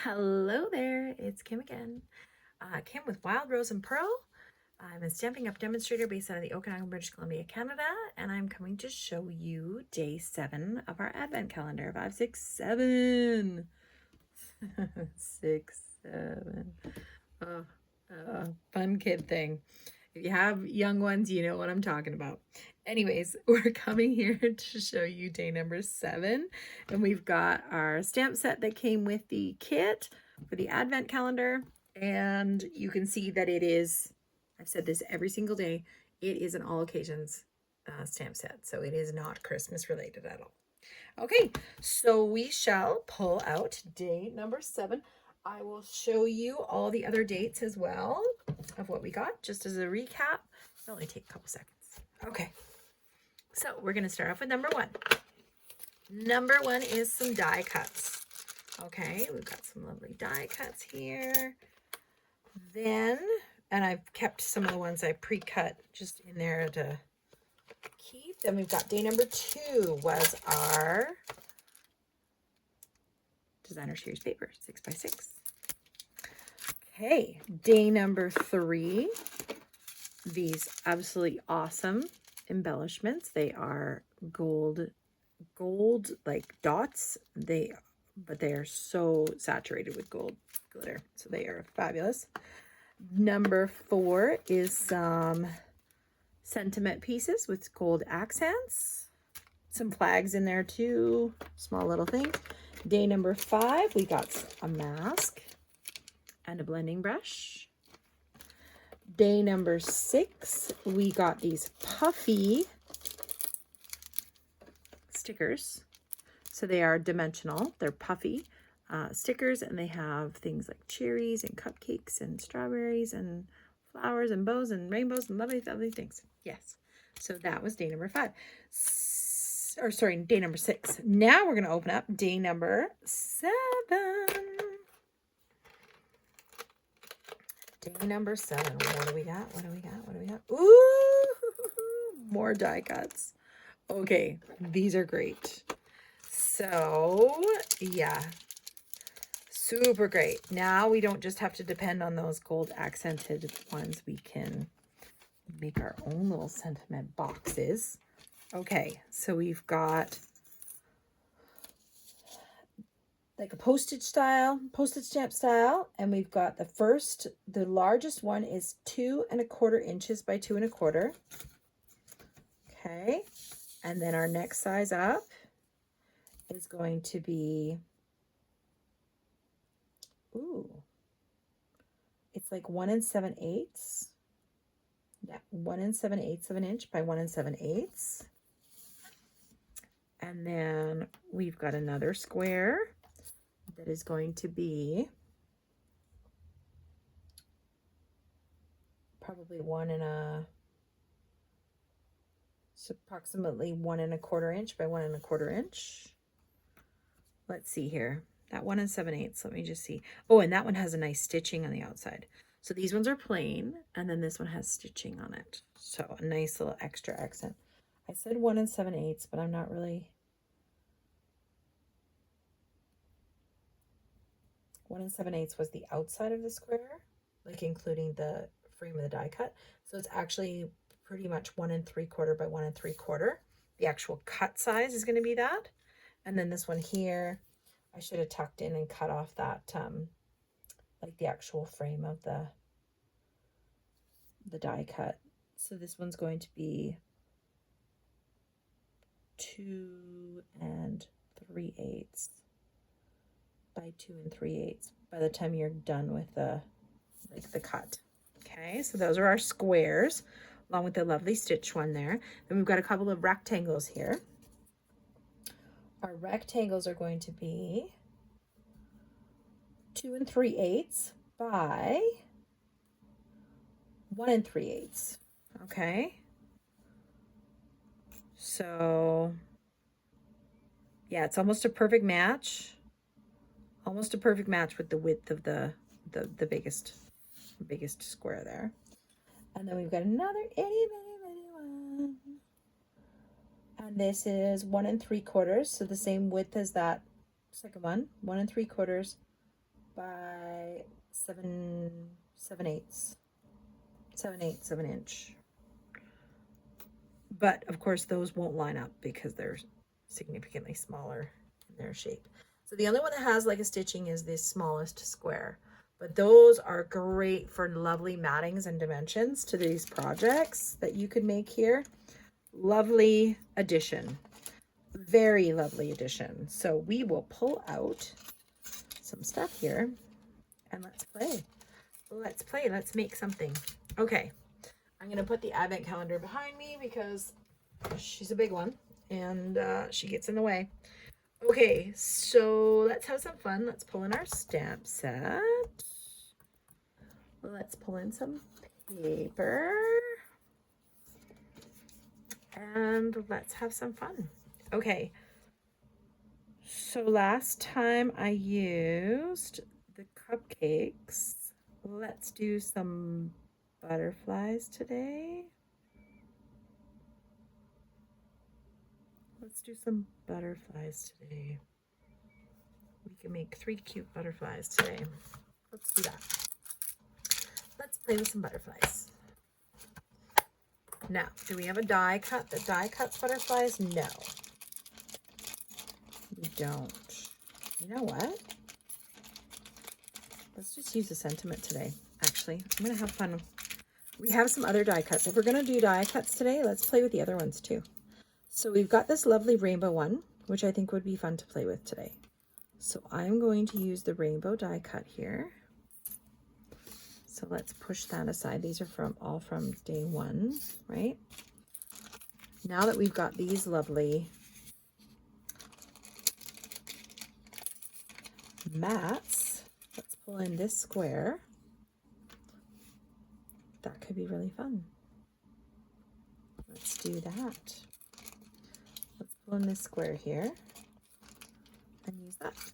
Hello there, it's Kim again. Kim with Wild Rose and Pearl. I'm a Stampin' Up! Demonstrator based out of the Okanagan, British Columbia, Canada, and I'm coming to show you day 7 of our Advent calendar. 5, 6, 7. 6, 7. Fun kid thing. If you have young ones, you know what I'm talking about. Anyways, we're coming here to show you day number 7. And we've got our stamp set that came with the kit for the Advent calendar. And you can see that it is, I've said this every single day, it is an all occasions stamp set. So it is not Christmas related at all. Okay, so we shall pull out day number 7. I will show you all the other dates as well of what we got, just as a recap. It'll only take a couple seconds. Okay, so we're going to start off with number 1. Number 1 is some die cuts. Okay, we've got some lovely die cuts here. Then, and I've kept some of the ones I pre-cut just in there to keep. Then we've got day number 2 was our designer series paper, 6x6. Okay, day number 3, these absolutely awesome embellishments. They are gold like dots. But they are so saturated with gold glitter, so they are fabulous. Number 4 is some sentiment pieces with gold accents. Some flags in there too, small little things. Day number 5, we got a mask and a blending brush. Day number 6, we got these puffy stickers. So they are dimensional, they're puffy stickers, and they have things like cherries and cupcakes and strawberries and flowers and bows and rainbows and lovely, lovely things. Yes. So that was day number 5. Day number 6. Now we're going to open up day number 7. Day number 7. What do we got? What do we got? What do we got? Ooh, more die cuts. Okay, these are great. So, yeah, super great. Now we don't just have to depend on those gold accented ones. We can make our own little sentiment boxes. Okay, so we've got like a postage stamp style, and we've got the largest one is 2 1/4 inches by 2 1/4. Okay, and then our next size up is going to be, it's like 1 7/8. Yeah, 1 7/8 of an inch by 1 7/8. And then we've got another square that is going to be probably approximately 1 1/4 inch by 1 1/4 inch. Let's see here. That 1 7/8. Let me just see. Oh, and that one has a nice stitching on the outside. So these ones are plain, and then this one has stitching on it. So a nice little extra accent. I said 1 7/8, but I'm not really. 1 7/8 was the outside of the square, like including the frame of the die cut. So it's actually pretty much 1 3/4 by 1 3/4. The actual cut size is going to be that. And then this one here, I should have tucked in and cut off that, like the actual frame of the die cut. So this one's going to be 2 3/8 by 2 3/8 by the time you're done with the cut. Okay, so those are our squares along with the lovely stitch one there. Then we've got a couple of rectangles here. Our rectangles are going to be 2 3/8 by 1 3/8. Okay, so yeah, it's almost a perfect match. Almost a perfect match with the width of the biggest square there. And then we've got another itty bitty one. And this is 1 3/4, so the same width as that second one. 1 3/4 by 7/8, 7/8 But of course those won't line up because they're significantly smaller in their shape. So the only one that has like a stitching is this smallest square. But those are great for lovely mattings and dimensions to these projects that you could make here. Lovely addition. Very lovely addition. So we will pull out some stuff here and let's play. Let's play. Let's make something. Okay. I'm going to put the advent calendar behind me because she's a big one and she gets in the way. Okay, so let's have some fun. Let's pull in our stamp set. Let's pull in some paper. And let's have some fun. Okay, so last time I used the cupcakes. Let's do some butterflies today. Let's do some butterflies today. We can make 3 cute butterflies today. Let's do that. Let's play with some butterflies. Now, do we have a die cut that die cuts butterflies? No. We don't. You know what? Let's just use a sentiment today. Actually, I'm going to have fun. We have some other die cuts. If we're going to do die cuts today, let's play with the other ones too. So we've got this lovely rainbow one, which I think would be fun to play with today. So I'm going to use the rainbow die cut here. So let's push that aside. These are all from day 1, right? Now that we've got these lovely mats, let's pull in this square. That could be really fun. Let's do that. Let's pull in this square here and use that. Let's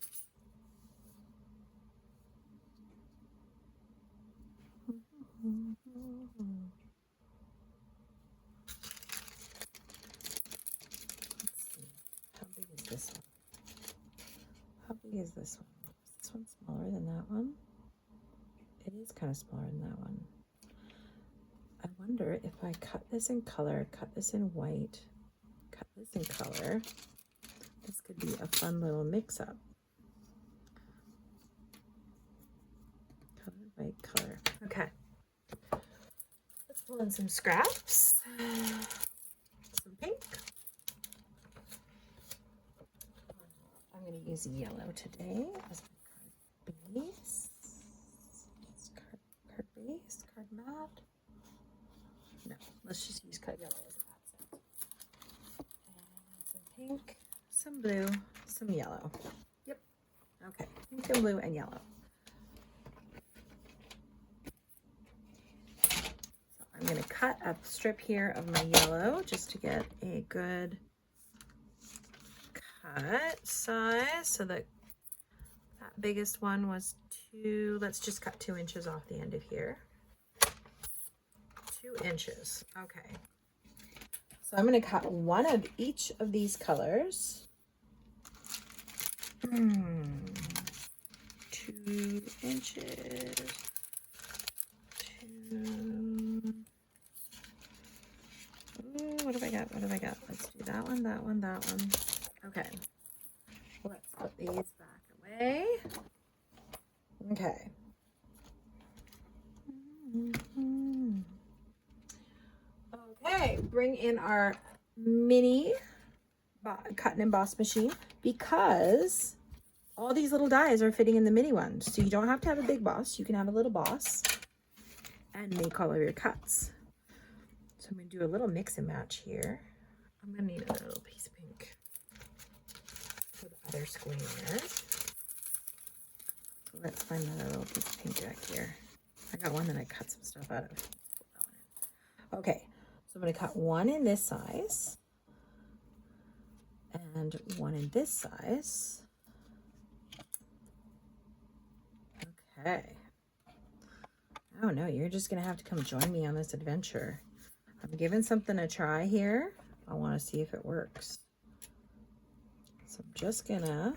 see. How big is this one? How big is this one? Is this one smaller than that one? It is kind of smaller than that one. I wonder if I cut this in color, cut this in white, cut this in color, this could be a fun little mix-up. Color, white, color. Okay. Let's pull in some scraps. Some pink. I'm going to use yellow today as my card base. It's card base, card mat. No, let's just use cut yellow as an accent. And some pink, some blue, some yellow. Yep. Okay, pink and blue and yellow. So I'm going to cut a strip here of my yellow just to get a good cut size so that biggest one was 2. Let's just cut 2 inches off the end of here. 2 inches. Okay. So I'm going to cut one of each of these colors. 2 inches. 2. Ooh, what have I got? What have I got? Let's do that one, that one, that one. Okay. Let's put these back away. Okay. Okay, bring in our mini cut and emboss machine because all these little dies are fitting in the mini one. So you don't have to have a big boss. You can have a little boss and make all of your cuts. So I'm going to do a little mix and match here. I'm going to need a little piece of pink for the other square. Let's find that little piece of pink back here. I got one that I cut some stuff out of. Okay, so I'm going to cut one in this size and one in this size. Okay. Oh no, you're just going to have to come join me on this adventure. I'm giving something a try here. I want to see if it works. So I'm just going to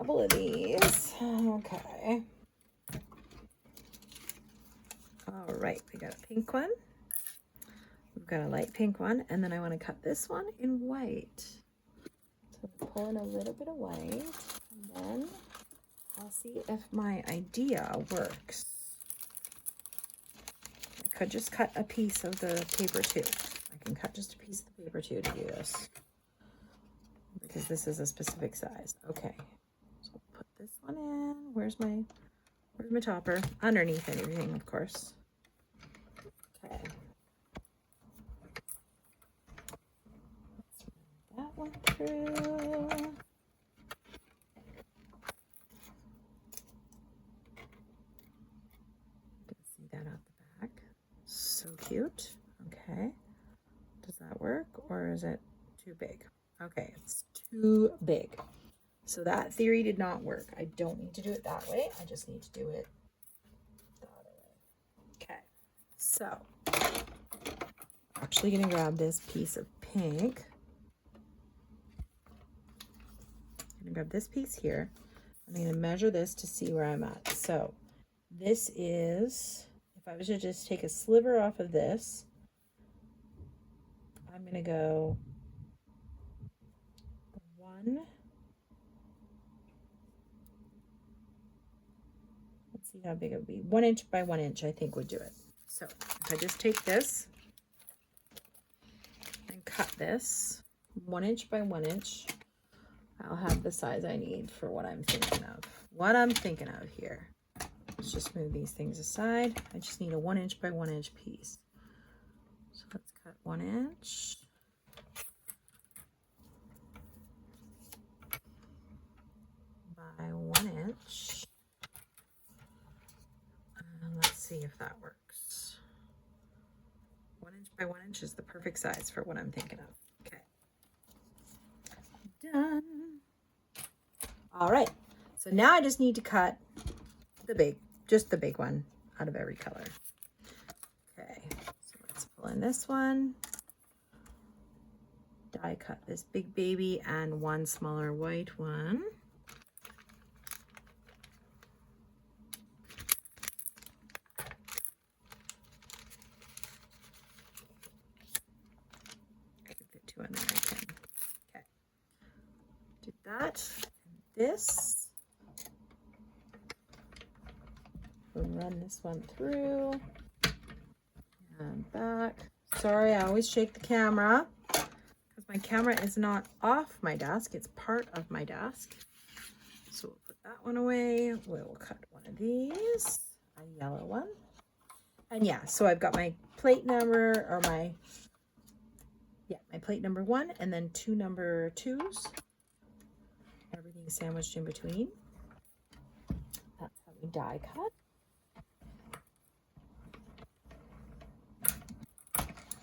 couple of these. Okay. All right, we got a pink one. We've got a light pink one, and then I want to cut this one in white. So pull in a little bit of white, and then I'll see if my idea works. I could just cut a piece of the paper too. I can cut just a piece of the paper too to do this, because this is a specific size. Okay, so put this one in. Where's my topper? Underneath everything, of course. Okay. Let's run that one through. See that out the back. So cute. Okay. Does that work, or is it too big? Okay, it's too big. So that theory did not work. I don't need to do it that way. I just need to do it the other way. Okay, so I'm actually going to grab this piece of pink. I'm going to grab this piece here. I'm going to measure this to see where I'm at. So this is, if I was to just take a sliver off of this, I'm going to go 1. Let's see how big it would be. 1 inch by 1 inch, I think, would do it. So if I just take this and cut this 1 inch by 1 inch, I'll have the size I need for what I'm thinking of. What I'm thinking of here. Let's just move these things aside. I just need a 1 inch by 1 inch piece. So let's cut 1 inch. By 1 inch. And let's see if that works. 1 inch by 1 inch is the perfect size for what I'm thinking of. Okay. Done. All right. So now I just need to cut just the big one out of every color. Okay. So let's pull in this one. Die cut this big baby and one smaller white one. Two in there I can. Okay. Do that and this. We'll run this one through and back. Sorry, I always shake the camera because my camera is not off my desk. It's part of my desk. So we'll put that one away. We'll cut one of these, a yellow one. And yeah, so I've got my plate number, or my plate number 1, and then 2 number 2s. Everything sandwiched in between. That's how we die cut.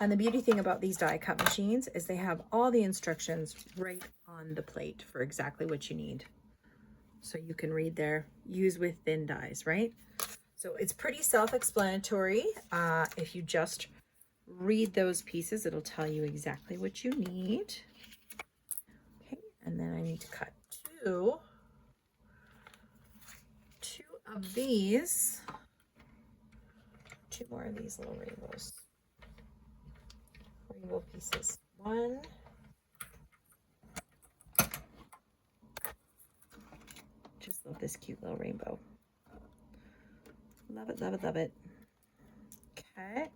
And the beauty thing about these die cut machines is they have all the instructions right on the plate for exactly what you need. So you can read there, use with thin dies, right? So it's pretty self-explanatory. If you just read those pieces, it'll tell you exactly what you need. Okay, and then I need to cut two of these, 2 more of these little rainbow pieces. 1, just love this cute little rainbow. Love it, love it, love it. Okay.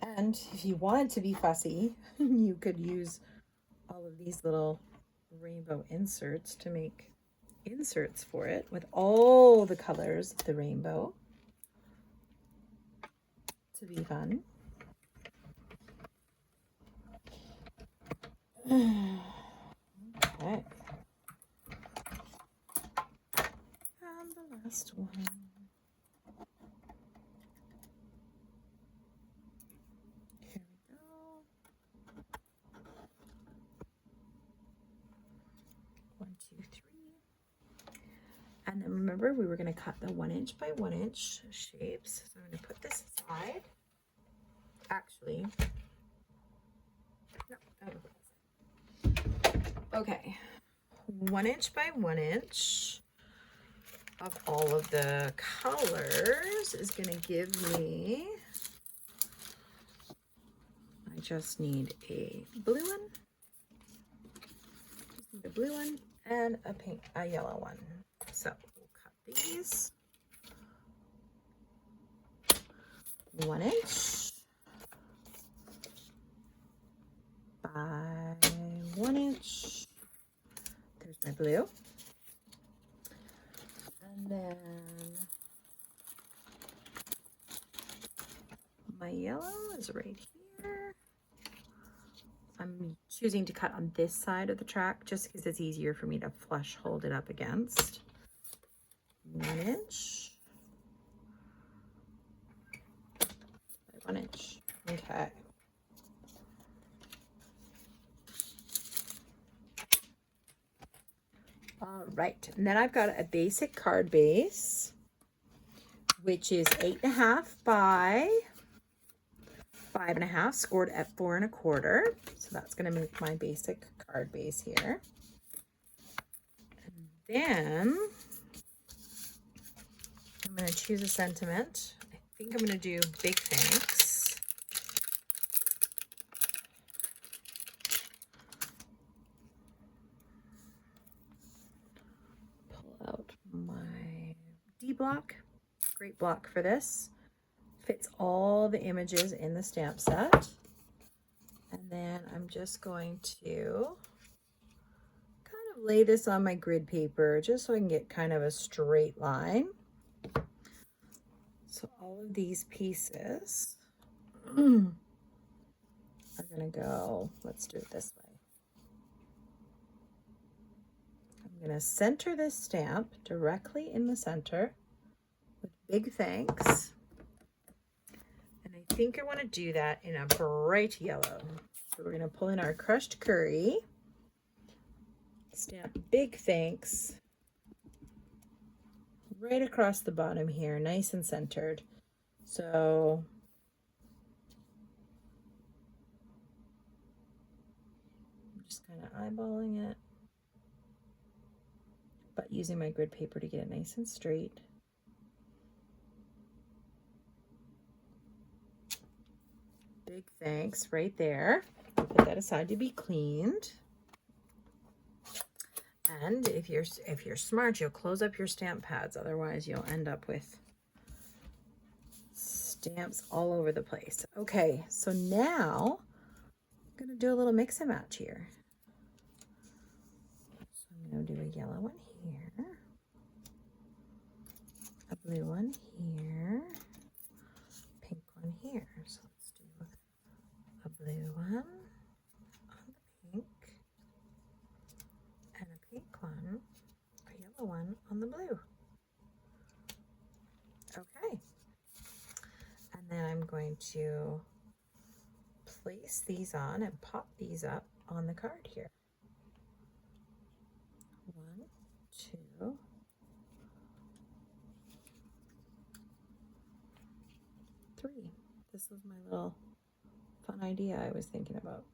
And if you wanted to be fussy, you could use all of these little rainbow inserts to make inserts for it with all the colors of the rainbow to be fun. Okay. And the last one. Here we go. 1, 2, 3. And then remember, we were going to cut the 1 inch by 1 inch shapes. So I'm going to put this aside. Actually, no, okay. 1 inch by 1 inch of all of the colors is going to give me, I just need a blue one, a blue one, and a yellow one. So we'll cut these 1 inch by 1 inch. There's my blue. And then my yellow is right here. I'm choosing to cut on this side of the track just because it's easier for me to flush hold it up against. 1 inch by 1 inch. Okay. All right, and then I've got a basic card base, which is 8.5 by 5.5, scored at 4 1/4. So that's going to make my basic card base here. And then I'm going to choose a sentiment. I think I'm going to do Big Thanks. Pull out my D block. Great block for this. Fits all the images in the stamp set. And then I'm just going to kind of lay this on my grid paper just so I can get kind of a straight line. So all of these pieces are going to go, let's do it this way. I'm going to center this stamp directly in the center with Big Thanks. And I think I want to do that in a bright yellow. So we're going to pull in our crushed curry, stamp Big Thanks right across the bottom here, nice and centered. So I'm just kind of eyeballing it, but using my grid paper to get it nice and straight. Big Thanks right there. Put that aside to be cleaned. And if you're smart, you'll close up your stamp pads. Otherwise, you'll end up with stamps all over the place. Okay, so now I'm going to do a little mix and match here. So I'm going to do a yellow one here, a blue one here, pink one here. So let's do a blue one on the pink, and a pink one, a yellow one on the blue. Okay. And then I'm going to place these on and pop these up on the card here. 1, 2, 3. This was my little fun idea I was thinking about.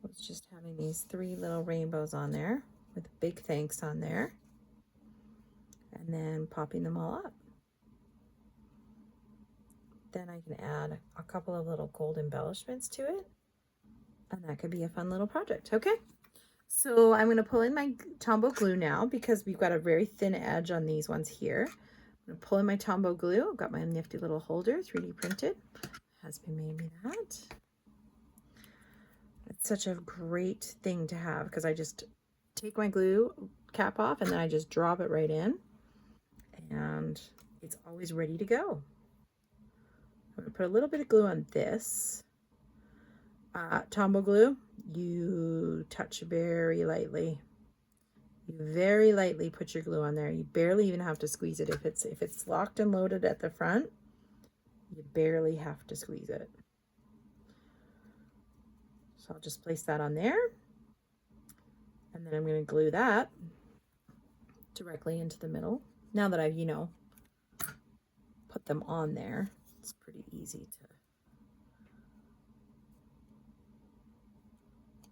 Was just having these 3 little rainbows on there with Big Thanks on there, and then popping them all up. Then I can add a couple of little gold embellishments to it, and that could be a fun little project. Okay, so I'm going to pull in my Tombow glue now because we've got a very thin edge on these ones here. I'm going to pull in my Tombow glue. I've got my nifty little holder, 3D printed. Husband made me that. It's such a great thing to have because I just take my glue cap off and then I just drop it right in, and it's always ready to go. I'm going to put a little bit of glue on this. Tombow glue, you touch very lightly. You very lightly put your glue on there. You barely even have to squeeze it. If it's locked and loaded at the front, you barely have to squeeze it. So I'll just place that on there. And then I'm going to glue that directly into the middle. Now that I've, put them on there, it's pretty easy to,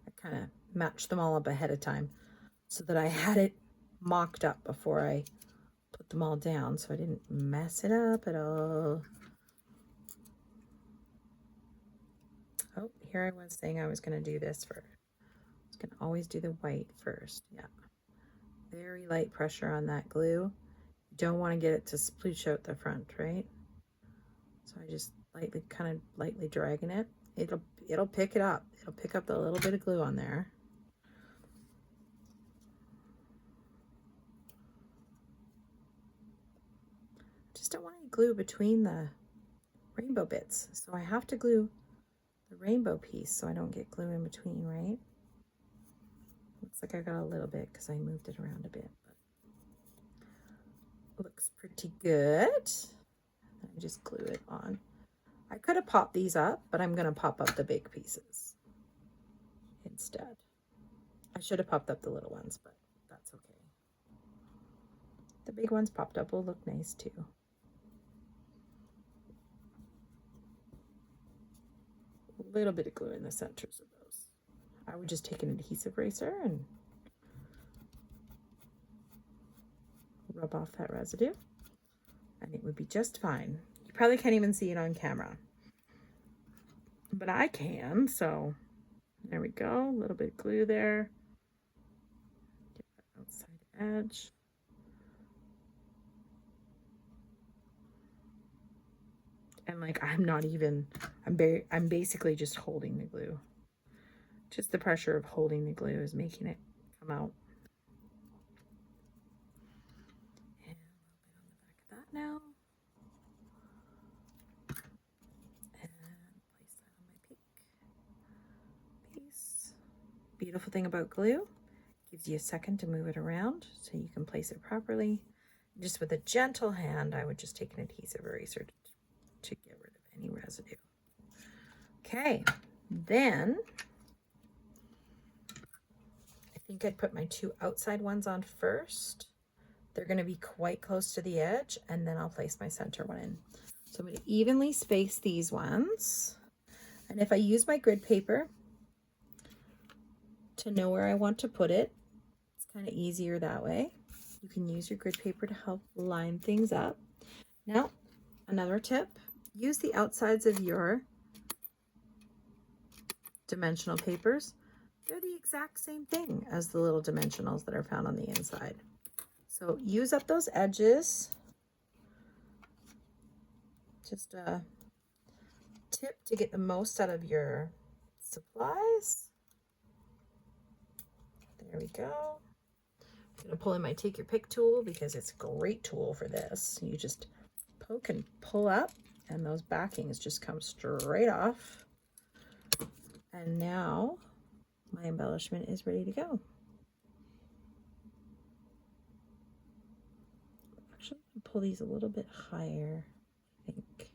I kind of match them all up ahead of time. so that I had it mocked up before I put them all down so I didn't mess it up at all. Oh, here I was saying I was going to do this first. I was going to always do the white first. Yeah. Very light pressure on that glue. You don't want to get it to sploosh out the front, right? So I just lightly dragging it. It'll pick it up. It'll pick up the little bit of glue on there. Just don't want any glue between the rainbow bits. So I have to glue the rainbow piece so I don't get glue in between, right? Looks like I got a little bit because I moved it around a bit, but looks pretty good. I just glue it on. I could have popped these up, but I'm going to pop up the big pieces instead. I should have popped up the little ones, but that's okay. The big ones popped up will look nice too. A little bit of glue in the centers of those. I would just take an adhesive eraser and rub off that residue, and it would be just fine. You probably can't even see it on camera, but I can, so there we go. A little bit of glue there. Get that outside edge. And like, I'm basically just holding the glue. Just the pressure of holding the glue is making it come out. And a little bit on the back of that now. And place that on my pink piece. Beautiful thing about glue, gives you a second to move it around so you can place it properly. Just with a gentle hand, I would just take an adhesive eraser to get rid of any residue. Okay, then I think I'd put my two outside ones on first. They're going to be quite close to the edge, and then I'll place my center one in. So I'm going to evenly space these ones. And if I use my grid paper to know where I want to put it, it's kind of easier that way. You can use your grid paper to help line things up. Now, another tip, use the outsides of your dimensional papers. They're the exact same thing as the little dimensionals that are found on the inside. So use up those edges. Just a tip to get the most out of your supplies. There we go. I'm going to pull in my take your pick tool because it's a great tool for this. You just poke and pull up and those backings just come straight off. And now my embellishment is ready to go. Actually, pull these a little bit higher, I think.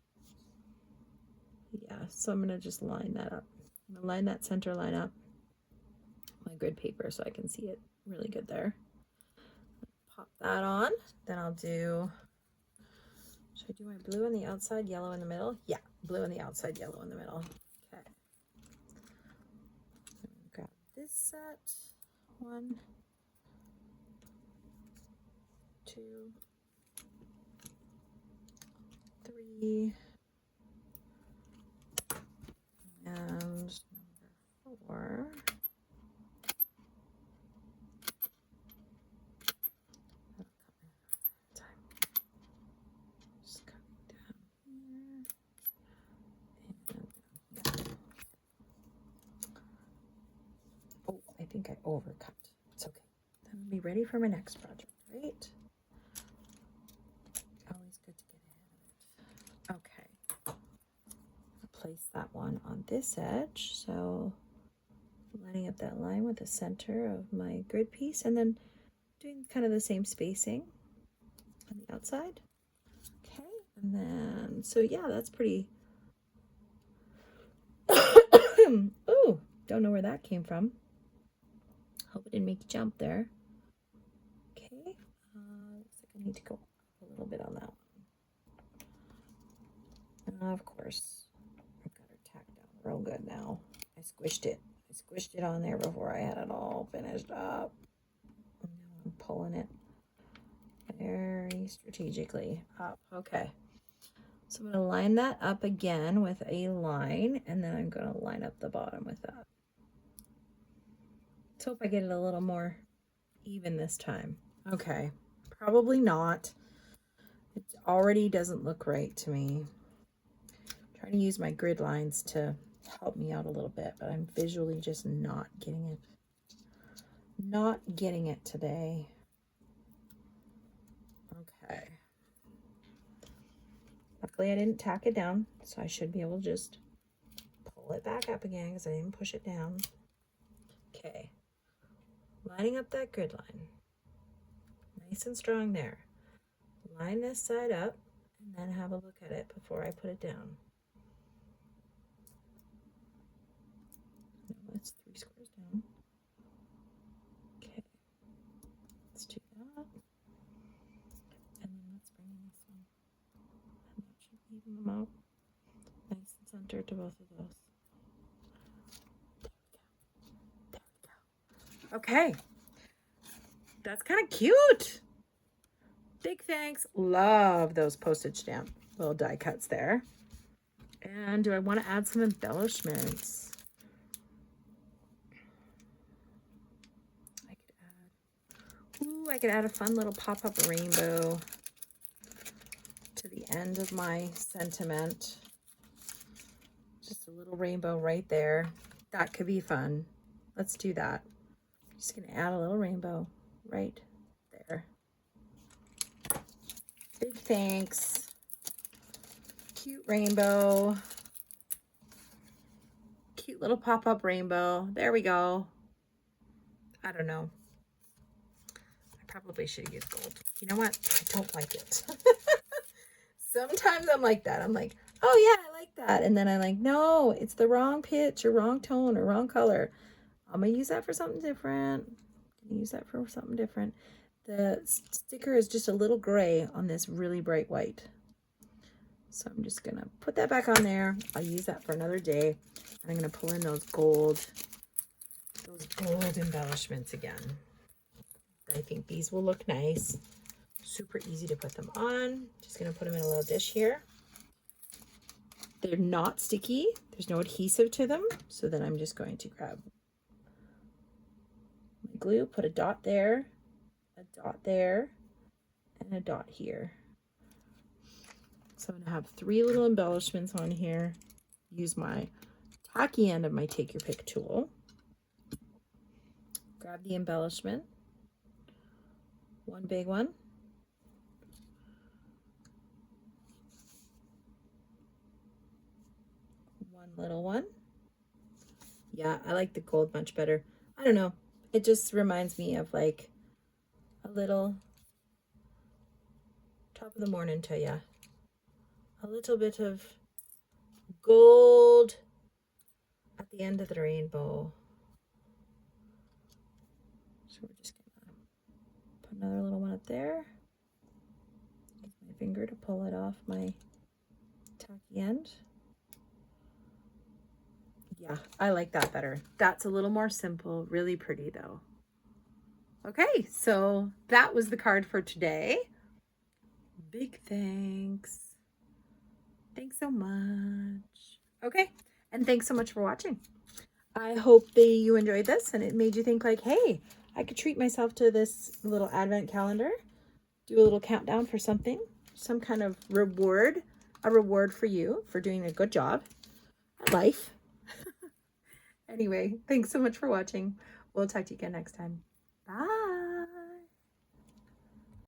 Yeah, so I'm going to just line that up. I'm going to line that center line up, my grid paper, so I can see it really good there. Pop that on. Then I'll do, should I do my blue on the outside, yellow in the middle? Yeah, blue on the outside, yellow in the middle. Okay. Grab this set. 1, 2, 3, and number 4. Just cut down here. And oh, I think I overcut. It's okay. Then I'll be ready for my next project, right? Always good to get ahead of it. Okay. Place that one on this edge. So lining up that line with the center of my grid piece and then doing kind of the same spacing on the outside. Okay. And then, so yeah, that's pretty. Oh, don't know where that came from. Hope it didn't make you jump there. Okay, looks like I need to go up a little bit on that one. Of course, I've got her tacked down real good now. I squished it on there before I had it all finished up. I'm pulling it very strategically up. Okay. So I'm going to line that up again with a line, and then I'm going to line up the bottom with that. Let's hope I get it a little more even this time. Okay, probably not. It already doesn't look right to me. I'm trying to use my grid lines to help me out a little bit, but I'm visually just not getting it. Not getting it today. Okay. Luckily I didn't tack it down, so I should be able to just pull it back up again because I didn't push it down. Okay. Lining up that grid line. Nice and strong there. Line this side up and then have a look at it before I put it down. No, it's 3 squares down. Okay. Let's do that. And then let's bring in this one. And that should even them out. Nice and centered to both of those. There we go. Okay. That's kind of cute. Big thanks. Love those postage stamp little die cuts there. And do I want to add some embellishments? I could add a fun little pop-up rainbow to the end of my sentiment. Just a little rainbow right there. That could be fun. Let's do that. I'm just going to add a little rainbow right there. Big thanks. Cute rainbow. Cute little pop-up rainbow. There we go. I don't know. I probably should use gold. You know what? I don't like it. Sometimes I'm like that. I'm like, oh yeah, I like that. And then I'm like, no, it's the wrong pitch or wrong tone or wrong color. I'm going to use that for something different. The sticker is just a little gray on this really bright white. So I'm just going to put that back on there. I'll use that for another day. And I'm going to pull in those gold embellishments again. I think these will look nice. Super easy to put them on. Just going to put them in a little dish here. They're not sticky. There's no adhesive to them. So then I'm just going to grab my glue, put a dot there, and a dot here. So I'm going to have 3 little embellishments on here. Use my tacky end of my take your pick tool. Grab the embellishment. One big one. One little one. Yeah, I like the gold much better. I don't know. It just reminds me of like a little top of the morning to ya. A little bit of gold at the end of the rainbow. So we're just gonna put another little one up there. Use my finger to pull it off my tacky end. Yeah, I like that better. That's a little more simple, really pretty though. Okay, so that was the card for today. Big thanks. Thanks so much. Okay, and thanks so much for watching. I hope that you enjoyed this and it made you think like, hey, I could treat myself to this little advent calendar, do a little countdown for something, some kind of reward, a reward for you for doing a good job at life. Anyway, thanks so much for watching. We'll talk to you again next time. Bye.